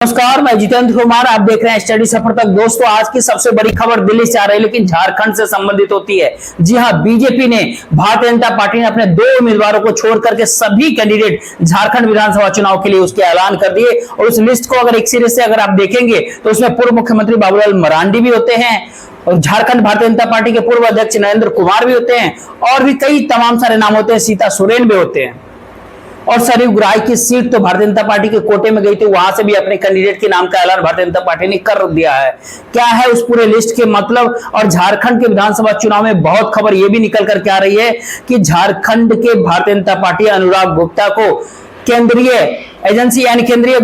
नमस्कार, मैं जितेंद्र कुमार। आप देख रहे हैं स्टडी सफर तक। दोस्तों, आज की सबसे बड़ी खबर दिल्ली से आ रही है, लेकिन झारखंड से संबंधित होती है। जी हां, बीजेपी ने, भारतीय जनता पार्टी ने अपने 2 उम्मीदवारों को छोड़ करके सभी कैंडिडेट झारखंड विधानसभा चुनाव के लिए उसके ऐलान कर दिए। और उस लिस्ट को अगर एक सिरे से अगर आप देखेंगे तो उसमें पूर्व मुख्यमंत्री बाबूलाल मरांडी भी होते हैं, और झारखंड भारतीय जनता पार्टी के पूर्व अध्यक्ष नरेंद्र कुमार भी होते हैं, और भी कई तमाम सारे नाम होते हैं। सीता सोरेन भी होते हैं। और सरयू राय की सीट तो भारतीय जनता पार्टी के कोटे में गई थी, वहां से भी अपने कैंडिडेट के नाम का ऐलान भारतीय जनता पार्टी ने कर दिया है। क्या है उस पूरे लिस्ट के मतलब? और झारखंड के विधानसभा चुनाव में बहुत खबर यह भी निकल करके आ रही है कि झारखंड के भारतीय जनता पार्टी अनुराग गुप्ता को केंद्रीय एजेंसी यानी केंद्रीय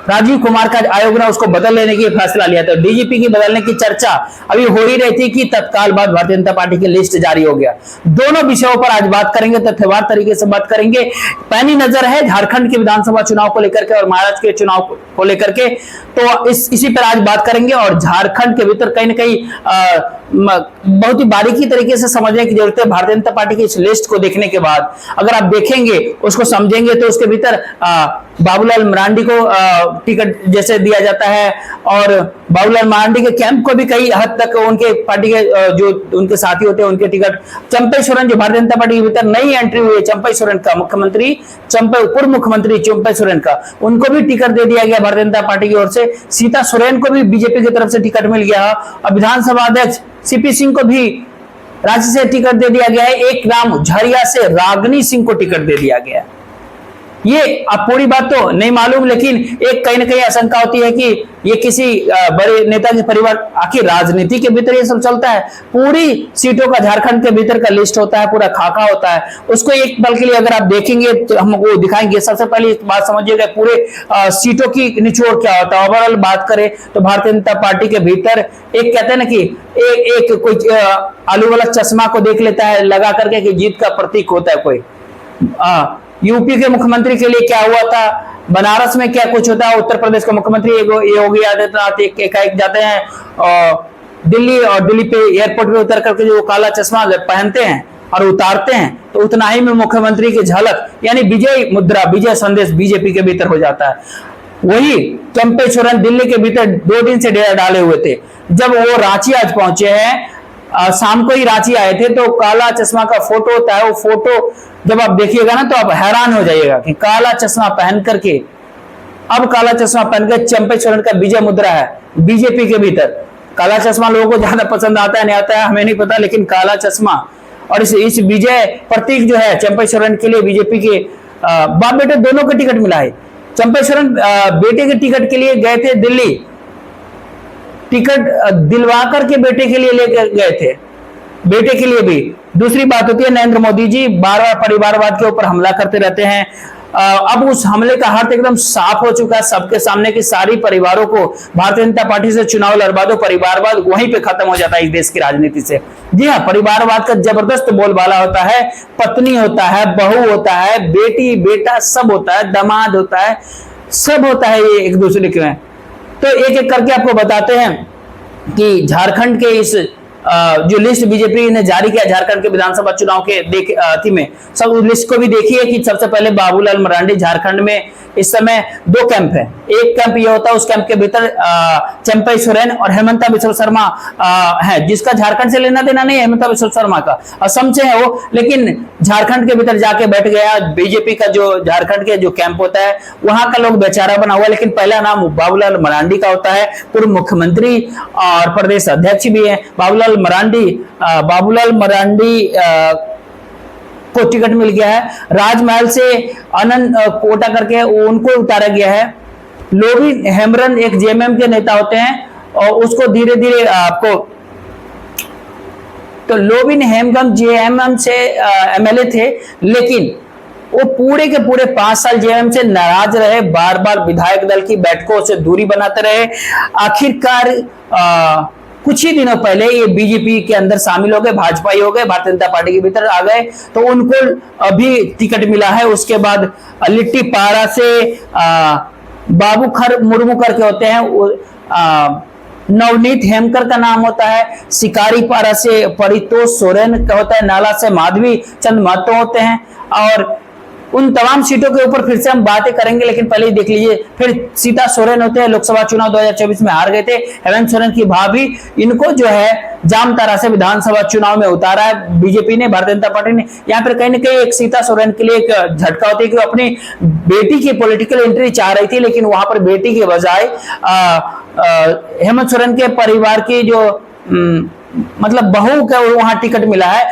राजीव कुमार का आयोग ने उसको बदल लेने की फैसला लिया था। डीजीपी की बदलने की चर्चा अभी हो ही रही थी कि तत्काल बाद भारतीय जनता पार्टी की लिस्ट जारी हो गया। दोनों विषयों पर आज बात करेंगे, तथ्यवार तरीके से बात करेंगे। पैनी नजर है झारखंड के विधानसभा चुनाव को लेकर के और महाराष्ट्र के चुनाव को लेकर के, तो इसी पर आज बात करेंगे। और झारखंड के भीतर कहीं ना कहीं बहुत ही बारीकी तरीके से समझने की जरूरत है। भारतीय जनता पार्टी की इस लिस्ट को देखने के बाद अगर आप देखेंगे, उसको समझेंगे, तो उसके भीतर बाबूलाल मरांडी को टिकट जैसे दिया जाता है, और बाबूलाल मरांडी के कैंप को भी कई हद तक उनके पार्टी के जो उनके साथी होते हैं उनके टिकट। चंपई सोरेन जो भारतीय जनता पार्टी के भीतर नई एंट्री हुई है, चंपई सोरेन का मुख्यमंत्री पूर्व मुख्यमंत्री चंपई सोरेन का, उनको भी टिकट दे दिया गया भारतीय जनता पार्टी की ओर से। सीता सोरेन को भी बीजेपी की तरफ से टिकट मिल गया। और विधानसभा अध्यक्ष सीपी सिंह को भी राज्य से टिकट दे दिया गया है। एक नाम झरिया से रागनी सिंह को टिकट दे दिया गया है। ये अब पूरी बात तो नहीं मालूम, लेकिन एक कहीं ना कहीं आशंका होती है कि ये किसी बड़े नेता के परिवार, आखिर राजनीति के भीतर ये सब चलता है। पूरी सीटों का झारखंड के भीतर का लिस्ट होता है, पूरा खाका होता है। उसको एक पल के लिए अगर आप देखेंगे तो हम वो दिखाएंगे। सबसे पहले इस बात समझिएगा, पूरे सीटों की निचोड़ क्या होता है। ओवरऑल बात करें तो भारतीय जनता पार्टी के भीतर एक कहते हैं ना कि एक कोई आलू वाला चश्मा को देख लेता है लगा करके कि जीत का प्रतीक होता है कोई। यूपी के मुख्यमंत्री के लिए क्या हुआ था, बनारस में क्या कुछ होता है, उत्तर प्रदेश का मुख्यमंत्री योगी आदित्यनाथ एक जाते हैं दिल्ली, और दिल्ली पे एयरपोर्ट पे उतर करके जो काला चश्मा पहनते हैं और उतारते हैं, तो उतना ही में मुख्यमंत्री की झलक यानी विजय मुद्रा, विजय संदेश बीजेपी के भीतर हो जाता है। वही चंपई सोरेन दिल्ली के भीतर 2 दिन से डेरा डाले हुए थे। जब वो रांची आज पहुंचे हैं, शाम को ही रांची आए थे, तो काला चश्मा का फोटो होता है। वो फोटो जब आप देखिएगा ना तो आप हैरान हो जाइएगा कि काला चश्मा पहन करके, अब काला चश्मा पहन कर चंपई सोरेन का विजय मुद्रा है बीजेपी के भीतर। काला चश्मा लोगों को ज्यादा पसंद आता है नहीं आता है हमें नहीं पता, लेकिन काला चश्मा और इस विजय प्रतीक जो है चंपई सोरेन के लिए बीजेपी के बाप बेटे दोनों को टिकट मिला है। चंपई सोरेन बेटे के टिकट के लिए गए थे दिल्ली, टिकट दिलवा करके बेटे के लिए लेकर गए थे, बेटे के लिए भी। दूसरी बात होती है, नरेंद्र मोदी जी बार बार परिवारवाद के ऊपर हमला करते रहते हैं। अब उस हमले का हाथ एकदम साफ हो चुका है सबके सामने कि सारी परिवारों को भारतीय जनता पार्टी से चुनाव लड़वा दो, परिवारवाद वहीं पे खत्म हो जाता है इस देश की राजनीति से। जी हाँ, परिवारवाद का जबरदस्त बोलबाला होता है। पत्नी होता है, बहू होता है, बेटी बेटा सब होता है, दामाद होता है, सब होता है ये एक दूसरे के में। तो एक एक करके आपको बताते हैं कि झारखंड के इस जो लिस्ट बीजेपी ने जारी किया झारखंड के विधानसभा चुनाव के में, सब उस लिस्ट को भी देखिए कि सबसे पहले बाबूलाल मरांडी। झारखंड में इस समय 2 कैंप है। एक कैंप ये होता है, उस कैंप के भीतर चंपई सोरेन और हेमंता बिस्वा शर्मा है, जिसका झारखंड से लेना देना नहीं है। हेमंता बिस्वा शर्मा का असम से है वो, लेकिन झारखंड के भीतर जाके बैठ गया। बीजेपी का जो झारखंड के जो कैंप होता है वहां का लोग बेचारा बना हुआ, लेकिन पहला नाम बाबूलाल मरांडी का होता है। पूर्व मुख्यमंत्री और प्रदेश अध्यक्ष भी है बाबूलाल मरांडी को टिकट मिल गया है। राजमहल से अनंत कोटा करके उनको उतारा गया है। लोबिन हेम्ब्रम एक जेएमएम के नेता होते हैं, और उसको धीरे धीरे आपको, तो लोबिन हेम्ब्रम जेएमएम से एमएलए थे, लेकिन वो पूरे के पूरे 5 साल जेएमएम से नाराज रहे, बार बार विधायक दल की बैठकों से दूरी बनाते रहे। आखिरकार कुछ ही दिनों पहले ये बीजेपी के अंदर शामिल हो गए, भाजपाई हो गए, भारतीय जनता पार्टी के भीतर आ गए, तो उनको अभी टिकट मिला है। उसके बाद लिट्टी पारा से बाबू खर मुर्मू करके होते हैं, नवनीत हेमकर का नाम होता है। शिकारी पारा से परितोष सोरेन का होता है। नाला से माधवी चंद महतो होते हैं। और उन तमाम सीटों के ऊपर फिर से हम बातें करेंगे, लेकिन पहले ही देख लीजिए। फिर सीता सोरेन होते हैं, लोकसभा चुनाव 2024 में हार गए थे। हेमंत सोरेन की भाभी, इनको जो है जामताड़ा से विधानसभा चुनाव में उतारा है बीजेपी ने, भारतीय जनता पार्टी ने। यहाँ पर कहीं ना कहीं एक सीता सोरेन के लिए एक झटका होती है कि वो अपनी बेटी की पॉलिटिकल एंट्री चाह रही थी, लेकिन वहां पर बेटी के बजाय हेमंत सोरेन के परिवार की जो मतलब बहू का वहां टिकट मिला है।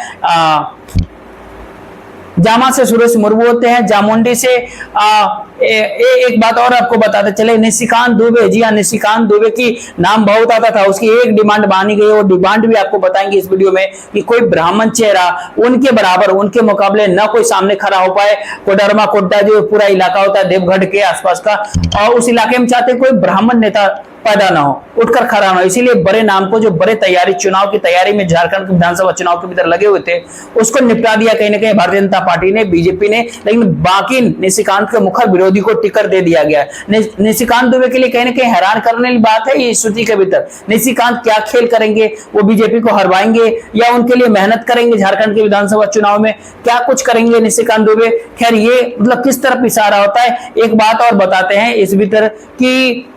जामा से सुरेश मुर्मू होते हैं, जामुंडी से एक बात और आपको बताते चले, निशिकांत दुबे। जी हाँ, निशिकांत दुबे की नाम बहुत आता था, उसकी एक डिमांड मानी गई, और डिमांड भी आपको बताएंगे इस वीडियो में कि कोई ब्राह्मण चेहरा उनके बराबर, उनके मुकाबले न कोई सामने खड़ा हो पाए। कोडरमा कोड्डा जो पूरा इलाका होता है देवगढ़ के आसपास का, और उस इलाके में चाहते कोई ब्राह्मण नेता पैदा ना हो, उठकर खड़ा ना हो। इसीलिए बड़े नाम को, जो बड़े तैयारी, चुनाव की तैयारी में झारखंड विधानसभा चुनाव के भीतर लगे हुए थे, उसको निपटा दिया कहीं ना कहीं भारतीय जनता पार्टी ने, बीजेपी ने। लेकिन बाकी निशिकांत के मुखर विरोधी को टिकट दे दिया गया। निशिकांत दुबे के लिए कहीं ना कहीं हैरान करने वाली बात है ये स्थिति के भीतर। निशिकांत क्या खेल करेंगे, वो बीजेपी को हरवाएंगे या उनके लिए मेहनत करेंगे झारखंड के विधानसभा चुनाव में, क्या कुछ करेंगे निशिकांत दुबे। खैर, ये मतलब किस तरफ इशारा होता है। एक बात और बताते हैं इस भीतर कि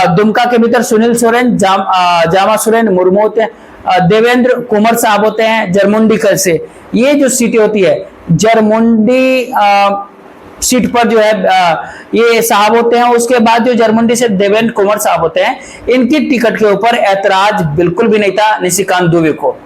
दुमका के भीतर सुनील सोरेन, जामा सोरेन मुर्मू होते हैं, देवेंद्र कुमार साहब होते हैं जरमुंडी से। ये जो सीटें होती है जरमुंडी सीट पर जो है ये साहब होते हैं। उसके बाद जो जरमुंडी से देवेंद्र कुमार साहब होते हैं, इनकी टिकट के ऊपर ऐतराज बिल्कुल भी नहीं था निशिकांत दुबे को।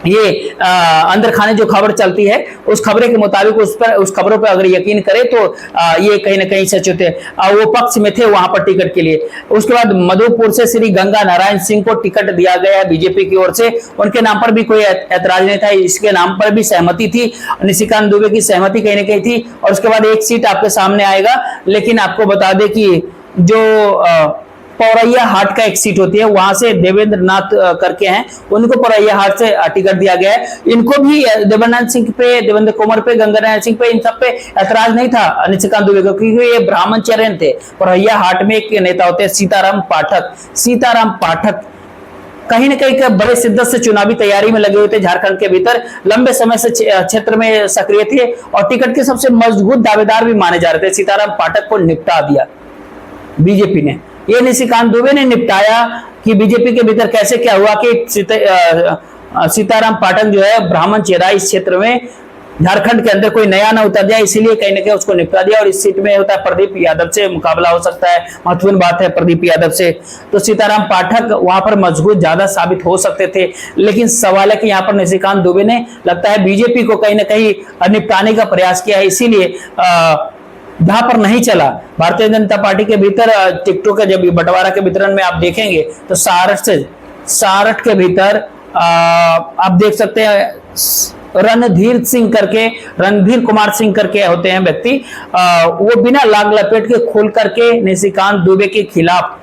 ये अंदर खाने जो खबर चलती है उस खबरें के मुताबिक उस खबरों पर अगर यकीन करें तो ये कहीं ना कहीं सच होते हैं। वो पक्ष में थे वहां पर टिकट के लिए। उसके बाद मधुपुर से श्री गंगा नारायण सिंह को टिकट दिया गया है बीजेपी की ओर से। उनके नाम पर भी कोई ऐतराज नहीं था, इसके नाम पर भी सहमति थी, निशिकांत दुबे की सहमति कहीं ना कहीं थी। और उसके बाद एक सीट आपके सामने आएगा, लेकिन आपको बता दें कि जो पौरैया हाट का एक सीट होती है, वहां से देवेंद्र नाथ करके हैं, उनको पौरैया हाट से टिकट दिया गया है। इनको भी देवेंद्र सिंह पे, देवेंद्र कुमार पे, गंगा नारायण सिंह पे, इन सब पे ऐतराज नहीं था निशिकांत दुबे को, क्योंकि ये ब्राह्मण चरण थे। पौरैया हाट में एक नेता होते हैं सीताराम पाठक। सीताराम पाठक कहीं ना कहीं बड़े शिद्दत से चुनावी तैयारी में लगे हुए थे झारखंड के भीतर, लंबे समय से क्षेत्र में सक्रिय थे और टिकट के सबसे मजबूत दावेदार भी माने जा रहे थे। सीताराम पाठक को निपटा दिया बीजेपी ने। ये निशिकांत दुबे ने निपटाया कि बीजेपी के भीतर कैसे क्या हुआ कि सीताराम पाठक जो है ब्राह्मण चेहरा इस क्षेत्र में झारखंड के अंदर कोई नया ना उतर जाए, इसीलिए कहीं ना कहीं उसको निपटा दिया। और इस सीट में होता है प्रदीप यादव से मुकाबला हो सकता है, महत्वपूर्ण बात है प्रदीप यादव से। तो सीताराम पाठक वहां पर मजबूत ज्यादा साबित हो सकते थे, लेकिन सवाल है कि यहाँ पर निशिकांत दुबे ने लगता है बीजेपी को कहीं ना कहीं निपटाने का प्रयास किया है, इसीलिए जहां पर नहीं चला। भारतीय जनता पार्टी के भीतर टिकटों के जब बंटवारा के वितरण में आप देखेंगे तो सारठ के भीतर आप देख सकते हैं रणधीर कुमार सिंह करके होते हैं व्यक्ति, वो बिना लाग लपेट के खोल करके निशिकांत दुबे के खिलाफ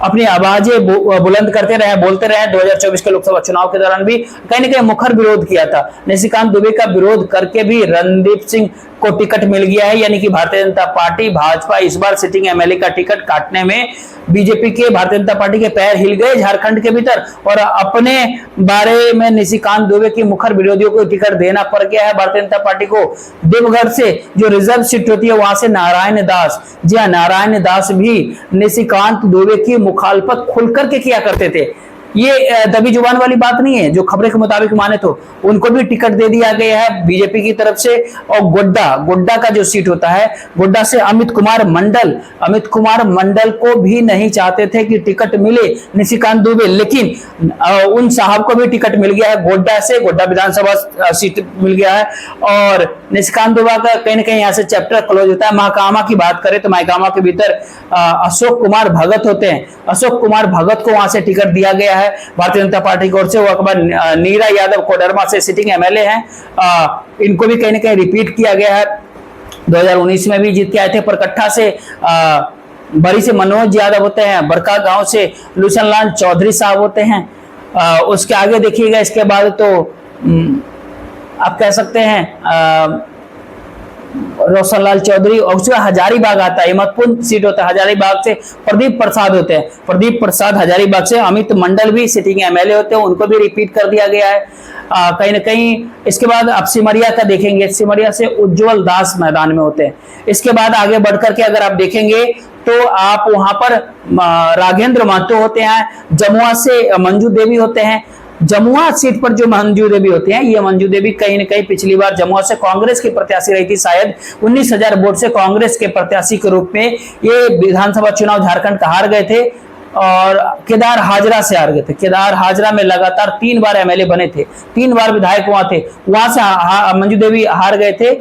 अपनी आवाजें बुलंद करते रहे, बोलते रहे। 2024 के लोकसभा चुनाव के दौरान भी कहीं ना कहीं मुखर विरोध किया था। निशिकांत दुबे का विरोध करके भी रणदीप सिंह को टिकट मिल गया है, यानी कि भारतीय जनता पार्टी, भाजपा इस बार सिटिंग एमएलए का टिकट काटने में बीजेपी के, भारतीय जनता पार्टी के पैर हिल गए झारखंड के भीतर, और अपने बारे में निशिकांत दुबे की मुखर विरोधियों को टिकट देना पड़ गया है भारतीय जनता पार्टी को। देवघर से जो रिजर्व सीट होती है वहां से नारायण दास, जी हाँ, नारायण दास भी निशिकांत दुबे की मुखालफत खुलकर के किया करते थे। ये दबी जुबान वाली बात नहीं है, जो खबरें के मुताबिक माने तो उनको भी टिकट दे दिया गया है बीजेपी की तरफ से। और गोड्डा का जो सीट होता है, गोड्डा से अमित कुमार मंडल को भी नहीं चाहते थे कि टिकट मिले निशिकांत दुबे, लेकिन उन साहब को भी टिकट मिल गया है गोड्डा से, गोड्डा विधानसभा सीट मिल गया है। और निशिकांत दुबे का कहीं ना कहीं यहाँ से चैप्टर क्लोज होता है। महाकामा की बात करें तो महाकामा के भीतर अशोक कुमार भगत होते हैं, अशोक कुमार भगत को वहां से टिकट दिया गया है भारतीय जनता पार्टी की ओर से। वो अकबर नीरा यादव कोडरमा से सिटिंग एमएलए हैं, इनको भी कहीं ना कहीं रिपीट किया गया है। 2019 में भी जीत के आए थे। परकट्ठा से बड़ी से मनोज यादव होते हैं, बड़का गांव से लुसनलाल चौधरी साहब होते हैं। उसके आगे देखिएगा, इसके बाद तो आप कह सकते हैं रोशनलाल चौधरी, और उसका हजारीबाग आता है, महत्वपूर्ण सीट होता है। हजारीबाग से प्रदीप प्रसाद होते हैं, प्रदीप प्रसाद हजारीबाग से। अमित मंडल भी सिटिंग एमएलए होते हैं, उनको भी रिपीट कर दिया गया है कहीं ना कहीं। इसके बाद आप सिमरिया का देखेंगे, सिमरिया से उज्जवल दास मैदान में होते हैं। इसके बाद आगे बढ़कर के अगर आप देखेंगे तो आप वहां पर राघेंद्र महतो होते हैं, जमुआ से मंजू देवी होते हैं। जमुआ सीट पर जो मंजू देवी होती हैं, ये मंजू देवी कहीं न कहीं पिछली बार जमुआ से कांग्रेस की प्रत्याशी रही थी, शायद 19,000 वोट से कांग्रेस के प्रत्याशी के रूप में ये विधानसभा चुनाव झारखंड का हार गए थे और केदार हाजरा से हार गए थे। केदार हाजरा में लगातार 3 बार एमएलए बने थे, 3 बार विधायक वहां थे, वहां से मंजू देवी हार गए थे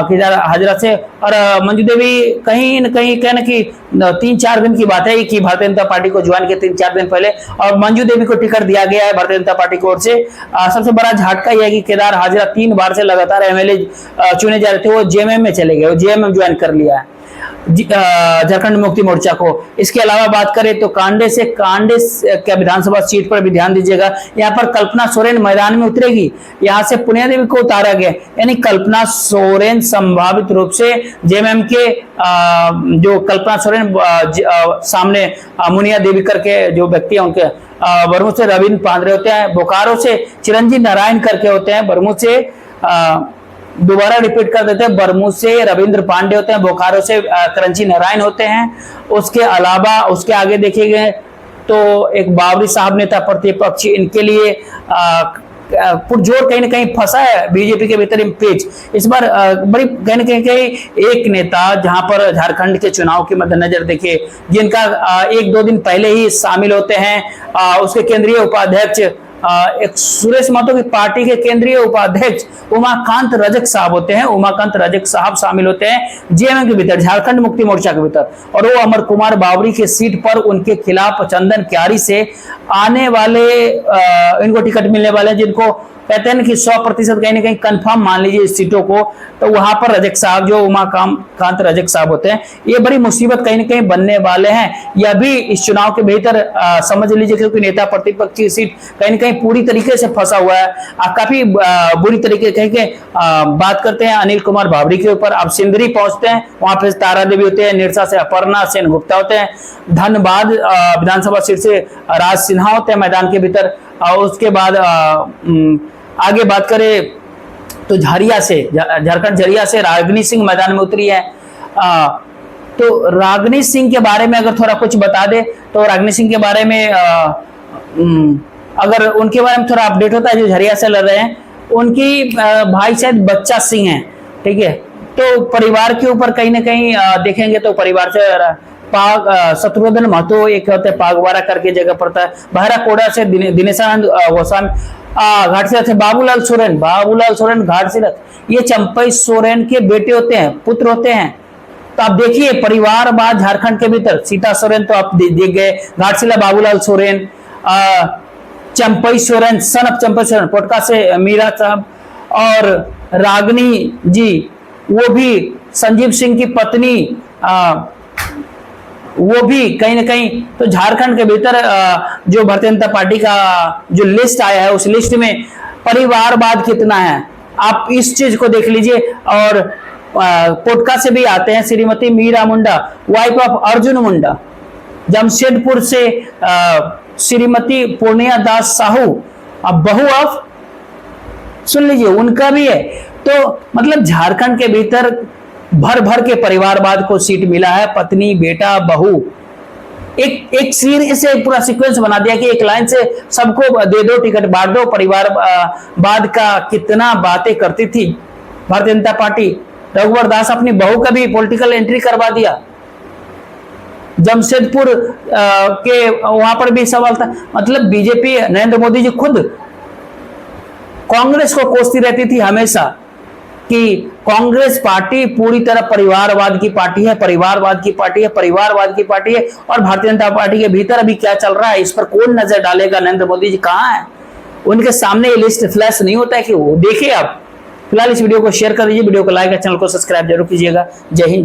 केदार हाजरा से। और मंजू देवी कहीं न कहीं कहना कि 3-4 दिन की बात है कि भारतीय जनता पार्टी को ज्वाइन के 3-4 दिन पहले, और मंजू देवी को टिकट दिया गया है भारतीय जनता पार्टी की ओर से। सबसे बड़ा झटका यह है कि केदार हाजरा 3 बार से लगातार एमएलए चुने जा रहे थे, वो जेएमएम में चले गए, वो जेएमएम ज्वाइन कर लिया है झारखंड मुक्ति मोर्चा को। इसके अलावा बात करें तो कांडेस क्या विधानसभा सीट पर भी ध्यान दीजिएगा, यहाँ पर कल्पना सोरेन मैदान में उतरेगी, यहाँ से पुनिया देवी को उतारा गया, यानी कल्पना सोरेन संभावित रूप से जेएमएम के जो कल्पना सोरेन सामने मुनिया देवी करके जो व्यक्ति है उनके बरमू से रविंद्र पांडे होते हैं, बोकारो से चिरंजीव नारायण करके होते हैं, बरमू से दोबारा रिपीट कर देते हैं, बरमू से रविंद्र पांडे होते हैं, बोकारो से करंची नारायण होते हैं। उसके अलावा उसके आगे देखिए तो एक बाबरी साहब नेता प्रतिपक्ष, इनके लिए पुरजोर कहीं ना कहीं फंसा है बीजेपी के भीतर पेच। इस बार बड़ी कहीं ना कहीं एक नेता जहां पर झारखंड के चुनाव के मद्देनजर देखिए जिनका 1-2 दिन पहले ही शामिल होते हैं, उसके केंद्रीय उपाध्यक्ष एक सुरेश महतो की पार्टी के केंद्रीय उपाध्यक्ष उमाकांत रजक साहब होते हैं, उमाकांत रजक साहब शामिल होते हैं जेएमएम के भीतर, झारखंड मुक्ति मोर्चा के भीतर। और वो अमर कुमार बावरी के सीट पर उनके खिलाफ चंदन क्यारी से आने वाले इनको टिकट मिलने वाले, जिनको कहते हैं कि 100% कहीं ना कहीं कंफर्म मान लीजिए इस सीटों को, तो वहां पर रजक साहब जो उमाकांत रजक साहब होते हैं, ये बड़ी मुसीबत कहीं ना कहीं बनने वाले हैं। यह भी इस चुनाव के भीतर समझ लीजिए, क्योंकि नेता प्रतिपक्ष की सीट कहीं ना कहीं पूरी तरीके से फंसा हुआ है। काफी बुरी तरीके कहीं के बात करते हैं अनिल कुमार बावरी के ऊपर। आप सिंदरी पहुंचते हैं, वहां पर तारा देवी होते हैं, निरसा से अपर्णा सेन गुप्ता होते हैं, धनबाद विधानसभा सीट से राज सिन्हा होते हैं मैदान के भीतर। उसके बाद आगे बात करें तो झरिया से, झारखंड झरिया से रागिनी सिंह मैदान में उतरी है। तो रागिनी सिंह के बारे में अगर थोड़ा कुछ बता दे तो रागिनी सिंह के बारे में अगर उनके बारे में थोड़ा अपडेट होता है, जो झरिया से लड़ रहे हैं, उनकी भाई शायद बच्चा सिंह है, ठीक है। तो परिवार के ऊपर कहीं ना कहीं देखेंगे तो परिवार से शत्रुघ्न महतो एक होते हैं, पागवारा करके जगह पड़ता है, बहराकोड़ा से दिनेशानंद गोस्वामी, घाटशिला से बाबूलाल सोरेन घाटशिला, ये चंपई सोरेन के बेटे होते हैं, पुत्र होते हैं। तो आप देखिए परिवारवाद झारखंड के भीतर, सीता सोरेन तो आप देख गए, घाटशिला बाबूलाल सोरेन, चंपई सोरेन सन ऑफ चंपई सोरेन, पोटका से मीरा साहब, और रागिनी जी वो भी संजीव सिंह की पत्नी, वो भी कहीं ना कहीं। तो झारखंड के भीतर जो भारतीय जनता पार्टी का जो लिस्ट आया है, उस लिस्ट में परिवारवाद कितना है आप इस चीज को देख लीजिए। और पोटका से भी आते हैं श्रीमती मीरा मुंडा, वाइफ ऑफ अर्जुन मुंडा, जमशेदपुर से श्रीमती पूर्णिया दास साहू, अब बहू ऑफ, सुन लीजिए उनका भी है। तो मतलब झारखंड के भीतर भर भर के परिवारवाद को सीट मिला है, पत्नी बेटा बहू, एक सीरीज से पूरा सीक्वेंस बना दिया कि एक लाइन से सबको दे दो टिकट, बांट दो। परिवारवाद का कितना बातें करती थी भारतीय जनता पार्टी। रघुवर दास अपनी बहू का भी पॉलिटिकल एंट्री करवा दिया, जमशेदपुर के वहां पर भी सवाल था। मतलब बीजेपी, नरेंद्र मोदी जी खुद कांग्रेस को कोसती रहती थी हमेशा कि कांग्रेस पार्टी पूरी तरह परिवारवाद की पार्टी है, परिवारवाद की पार्टी है, परिवारवाद की पार्टी है। और भारतीय जनता पार्टी के भीतर अभी क्या चल रहा है इस पर कौन नजर डालेगा? नरेंद्र मोदी जी कहाँ है? उनके सामने ये लिस्ट फ्लैश नहीं होता है कि वो देखिए। आप फिलहाल इस वीडियो को शेयर कर दीजिए, वीडियो को लाइक और चैनल को सब्सक्राइब जरूर कीजिएगा। जय हिंद।